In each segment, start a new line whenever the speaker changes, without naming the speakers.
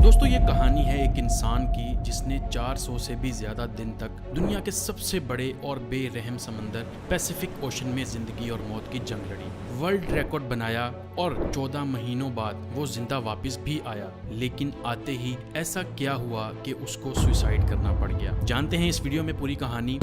दोस्तों ये कहानी है एक इंसान की जिसने 400 से भी ज्यादा दिन तक दुनिया के सबसे बड़े और बेरहम समंदर पैसिफिक ओशन में जिंदगी और मौत की जंग लड़ी, वर्ल्ड रिकॉर्ड बनाया और 14 महीनों बाद वो जिंदा वापस भी आया। लेकिन आते ही ऐसा क्या हुआ कि उसको सुसाइड करना पड़ गया। जानते हैं इस वीडियो में पूरी कहानी।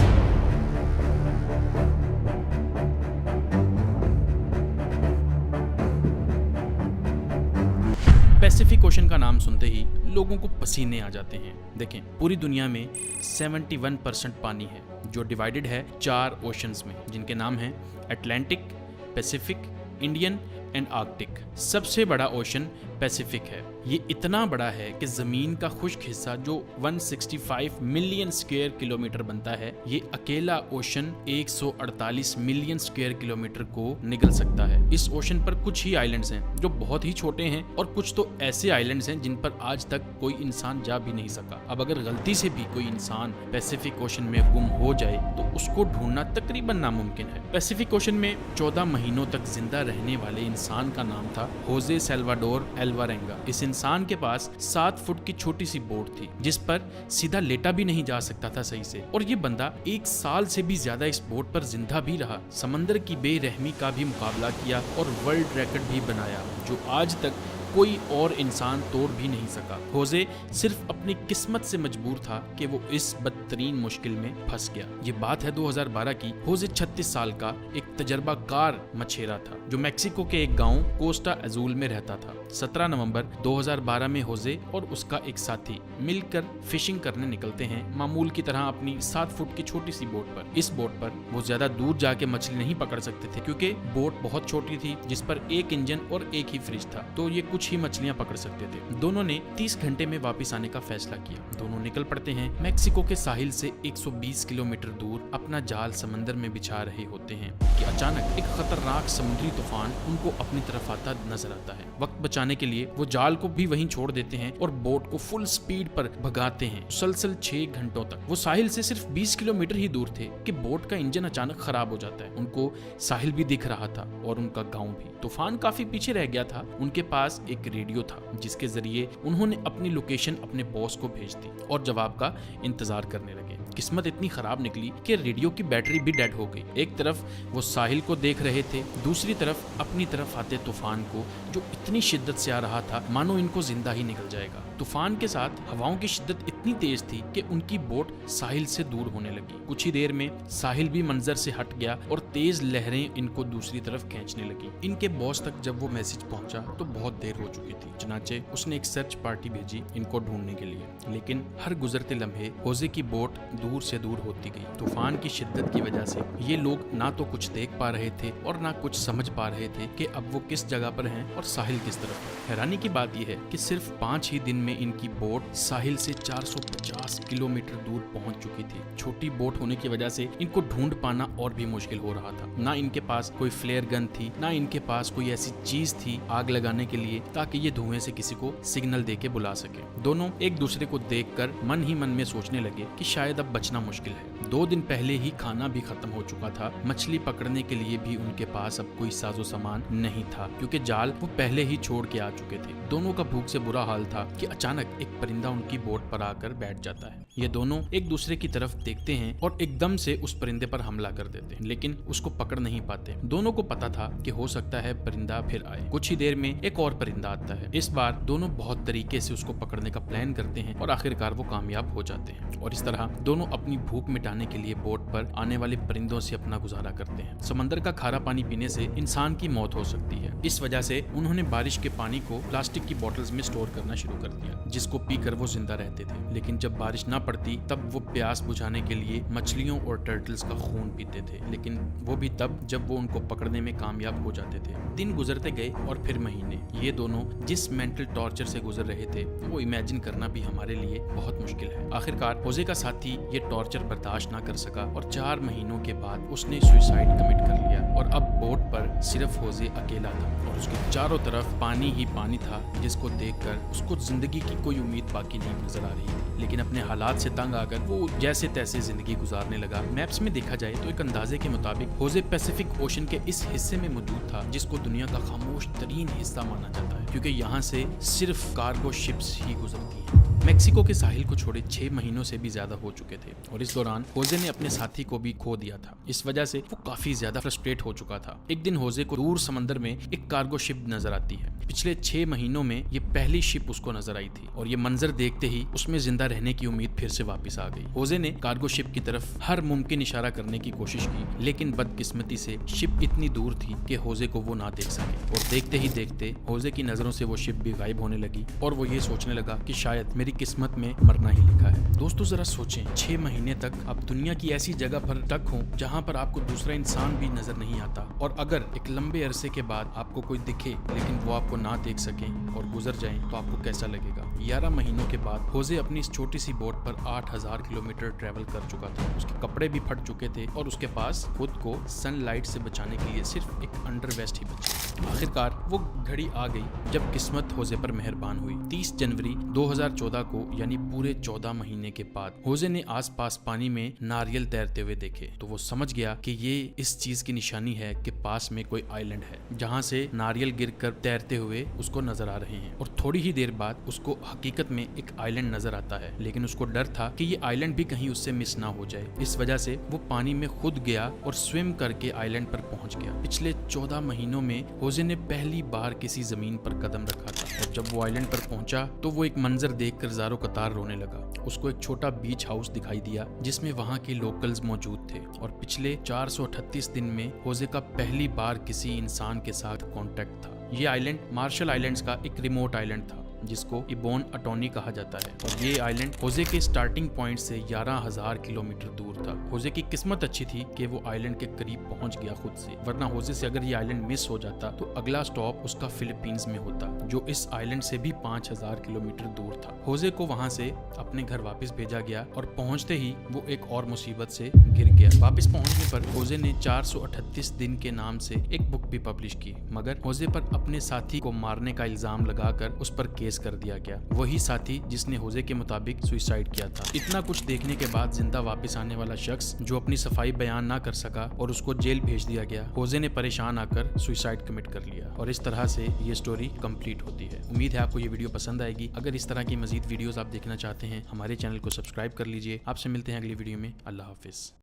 पैसिफिक ओशन का नाम सुनते ही लोगों को पसीने आ जाते हैं। देखें, पूरी दुनिया में 71% पानी है जो डिवाइडेड है 4 ओशंस में, जिनके नाम हैं Atlantic, Pacific, Indian and Arctic. सबसे बड़ा ओशन पैसिफिक है। ये इतना बड़ा है कि जमीन का खुश्क हिस्सा जो 165 मिलियन स्क्वायर किलोमीटर बनता है, ये अकेला ओशन 148 मिलियन स्क्वायर किलोमीटर को निगल सकता है। इस ओशन पर कुछ ही आइलैंड्स हैं जो बहुत ही छोटे हैं और कुछ तो ऐसे आइलैंड्स हैं जिन पर आज तक कोई इंसान जा भी नहीं सका। अब अगर गलती से भी कोई इंसान पैसिफिक ओशन में गुम हो जाए तो उसको ढूंढना तकरीबन नामुमकिन है। पैसिफिक ओशन में 14 महीनों तक जिंदा रहने वाले इंसान का नाम था होजे सल्वाडोर अल्वारेंगा। इस इंसान के पास 7 फुट की छोटी सी बोट थी जिस पर सीधा लेटा भी नहीं जा सकता था सही से, और ये बंदा 1 साल से भी ज्यादा इस बोट पर जिंदा भी रहा, समंदर की बेरहमी का भी मुकाबला किया और वर्ल्ड रिकॉर्ड भी बनाया जो आज तक कोई और इंसान तोड़ भी नहीं सका। होजे सिर्फ अपनी किस्मत से मजबूर था कि वो इस बदतरीन मुश्किल में फंस गया। ये बात है 2012 की। होजे 36 साल का एक तजर्बाकार मछेरा था जो मेक्सिको के एक गांव कोस्टा अजूल में रहता था। 17 नवंबर 2012 में होजे और उसका एक साथी मिलकर फिशिंग करने निकलते हैं, मामूल की तरह अपनी 7 फुट की छोटी सी बोट पर। इस बोट पर वो ज्यादा दूर जाके मछली नहीं पकड़ सकते थे क्योंकि बोट बहुत छोटी थी जिस पर एक इंजन और एक ही फ्रिज था, तो ये कुछ ही मछलियां पकड़ सकते थे। दोनों ने 30 घंटे में वापस आने का फैसला किया। दोनों निकल पड़ते हैं। मेक्सिको के साहिल से 120 किलोमीटर दूर अपना जाल समंदर में बिछा रहे होते हैं कि अचानक एक खतरनाक समुद्री तूफान उनको अपनी तरफ आता नजर आता है। वक्त बचाने के लिए वो जाल को भी वहीं छोड़ देते हैं और बोट को फुल स्पीड पर भगाते हैं। मुसलसल 6 घंटों तक वो साहिल से सिर्फ 20 किलोमीटर ही दूर थे कि बोट का इंजन अचानक खराब हो जाता है। उनको साहिल भी दिख रहा था और उनका गांव भी। तूफान काफी पीछे रह गया था। उनके पास एक रेडियो था जिसके जरिए उन्होंने अपनी लोकेशन अपने बॉस को भेज दी और जवाब का इंतजार करने लगे। किस्मत इतनी खराब निकली कि रेडियो की बैटरी भी डेड हो गई। एक तरफ वो साहिल को देख रहे थे, दूसरी तरफ अपनी तरफ आते तूफान को जो इतनी शिद्दत से आ रहा था मानो इनको जिंदा ही निकल जाएगा। तूफान के साथ हवाओं की शिद्दत इतनी तेज थी कि उनकी बोट साहिल से दूर होने लगी। कुछ ही देर में साहिल भी मंजर से हट गया और तेज लहरें इनको दूसरी तरफ खींचने लगी। इनके बॉस तक जब वो मैसेज पहुंचा तो बहुत देर हो चुकी थी। चनाचे उसने एक सर्च पार्टी भेजी इनको ढूंढने के लिए, लेकिन हर गुजरते लम्हे होजे की बोट दूर से दूर होती गई। तूफान की शिद्दत की वजह से ये लोग ना तो कुछ देख पा रहे थे और ना कुछ समझ पा रहे थे कि अब वो किस जगह पर हैं और साहिल किस तरफ है। हैरानी की बात यह है कि सिर्फ 5 ही दिन में इनकी बोट साहिल से 450 किलोमीटर दूर पहुंच चुकी थी। छोटी बोट होने की वजह से इनको ढूंढ पाना और भी मुश्किल हो रहा था। ना इनके पास कोई फ्लेयर गन थी, ना इनके पास कोई ऐसी चीज थी आग लगाने के लिए ताकि ये धुएं से किसी को सिग्नल देके बुला सके। दोनों एक दूसरे को देखकर मन ही मन में सोचने लगे कि शायद अब बचना मुश्किल है। 2 दिन पहले ही खाना भी खत्म हो चुका था। मछली पकड़ने के लिए भी उनके पास अब कोई साजो सामान नहीं था क्योंकि जाल वो पहले ही छोड़ के आ चुके थे। दोनों का भूख से बुरा हाल था कि अचानक एक परिंदा उनकी बोट पर आकर बैठ जाता है। ये दोनों एक दूसरे की तरफ देखते हैं और एकदम से उस परिंदे पर हमला कर देते हैं, लेकिन उसको पकड़ नहीं पाते। दोनों को पता था कि हो सकता है परिंदा फिर आए। कुछ ही देर में एक और परिंदा आता है। इस बार दोनों बहुत तरीके से उसको पकड़ने का प्लान करते हैं और आखिरकार वो कामयाब हो जाते हैं। और इस तरह दोनों अपनी भूख मिटाने के लिए बोट पर आने वाले परिंदों से अपना गुजारा करते हैं। समंदर का खारा पानी पीने से इंसान की मौत हो सकती है। इस वजह से उन्होंने बारिश के पानी को प्लास्टिक की बोतल्स में स्टोर करना शुरू कर दिया जिसको पीकर वो जिंदा रहते थे। लेकिन जब बारिश ना पड़ती तब वो प्यास बुझाने के लिए मछलियों और टर्टल्स का खून पीते थे, लेकिन वो भी तब जब वो उनको पकड़ने में कामयाब हो जाते थे। दिन गुजरते गए और फिर महीने। ये दोनों जिस मेंटल टॉर्चर से गुजर रहे थे वो इमेजिन करना भी हमारे लिए बहुत मुश्किल है। आखिरकार होजे का साथी ये टॉर्चर बर्दाश्त ना कर सका और 4 महीनों के बाद उसने सुसाइड कमिट कर लिया और अब बोट पर सिर्फ होजे अकेला था और उसके चारों तरफ पानी ही पानी था, जिसको देखकर उसको जिंदगी की कोई उम्मीद बाकी नहीं नजर आ रही थी। लेकिन अपने हालात से तंग आकर वो जैसे तैसे जिंदगी गुजारने लगा। मैप्स में देखा जाए तो एक अंदाजे के मुताबिक होजे पैसिफिक ओशन के इस हिस्से में मौजूद था, जिसको दुनिया का खामोश तरीन हिस्सा माना जाता है, क्योंकि यहाँ से सिर्फ कार्गो शिप्स ही गुजरती हैं। मेक्सिको के साहिल को छोड़े 6 महीनों से भी ज्यादा हो चुके थे और इस दौरान होजे ने अपने साथी को भी खो दिया था। इस वजह से वो काफी ज्यादा फ्रस्ट्रेट हो चुका था। एक दिन होजे को दूर समंदर में एक कार्गो शिप नजर आती है। पिछले 6 महीनों में ये पहली शिप उसको नजर आई थी और ये मंजर देखते ही उसमें जिंदा रहने की उम्मीद फिर से वापस आ गई। होजे ने कार्गो शिप की तरफ हर मुमकिन इशारा करने की कोशिश की, लेकिन बदकिस्मती से शिप इतनी दूर थी कि होजे को वो ना देख सके और देखते ही देखते होजे की नजरों से वो शिप भी गायब होने लगी और वो ये सोचने लगा कि शायद मेरी किस्मत में मरना ही लिखा है। दोस्तों जरा सोचें, 6 महीने तक आप दुनिया की ऐसी जगह पर टक हो जहाँ पर आपको दूसरा इंसान भी नजर नहीं आता, और अगर एक लंबे अरसे के बाद आपको कोई दिखे लेकिन वो आपको ना देख सके और गुजर जाए तो आपको कैसा लगेगा। 11 महीनों के बाद होजे अपनी इस छोटी सी बोट पर 8000 किलोमीटर ट्रेवल कर चुका था। उसके कपड़े भी फट चुके थे और उसके पास खुद को सनलाइट से बचाने के लिए सिर्फ एक अंडरवेस्ट ही बची। आखिरकार वो घड़ी आ गई जब किस्मत होजे पर मेहरबान हुई। 30 जनवरी 2014 को, यानी पूरे 14 महीने के बाद, होजे ने आसपास पानी में नारियल तैरते हुए देखे तो वो समझ गया कि ये इस चीज की निशानी है कि पास में कोई आइलैंड है जहाँ से नारियल गिरकर तैरते हुए उसको नजर आ रहे हैं। और थोड़ी ही देर बाद उसको हकीकत में एक आइलैंड नजर आता है, लेकिन उसको डर था कि ये आइलैंड भी कहीं उससे मिस ना हो जाए। इस वजह से वो पानी में खुद गया और स्विम करके आइलैंड पर पहुंच गया। पिछले 14 महीनों में होजे ने पहली बार किसी जमीन पर कदम रखा था और जब वो आइलैंड पर पहुंचा तो वो एक मंजर देखकर ज़ारो कतार रोने लगा। उसको एक छोटा बीच हाउस दिखाई दिया जिसमें वहाँ के लोकल्स मौजूद थे और पिछले 438 दिन में होजे का पहली बार किसी इंसान के साथ कांटेक्ट था। ये आइलैंड मार्शल आइलैंड्स का एक रिमोट आइलैंड था जिसको इबोन अटोनी कहा जाता है और ये आइलैंड होजे के स्टार्टिंग पॉइंट से 11,000 किलोमीटर दूर था। होजे की किस्मत अच्छी थी कि वो आइलैंड के करीब पहुंच गया खुद से, वरना होजे से अगर ये आइलैंड मिस हो जाता तो अगला स्टॉप उसका फिलीपींस में होता, जो इस आइलैंड से भी 5,000 किलोमीटर दूर था। होजे को वहां से अपने घर वापस भेजा गया और पहुंचते ही वो एक और मुसीबत से गिर गया। वापस पहुंचने पर होजे ने 438 दिन के नाम से एक बुक भी पब्लिश की, मगर होजे पर अपने साथी को मारने का इल्जाम लगाकर उस पर केस कर दिया गया। वही साथी जिसने होजे के मुताबिक सुसाइड किया था। इतना कुछ देखने के बाद जिंदा वापस आने वाला शख्स जो अपनी सफाई बयान ना कर सका और उसको जेल भेज दिया गया, होजे ने परेशान आकर सुसाइड कमिट कर लिया और इस तरह से ये स्टोरी कंप्लीट होती है। उम्मीद है आपको ये वीडियो पसंद आएगी। अगर इस तरह की मजीद वीडियोस आप देखना चाहते हैं हमारे चैनल को सब्सक्राइब कर लीजिए। आपसे मिलते हैं अगली वीडियो में। अल्लाह हाफिज।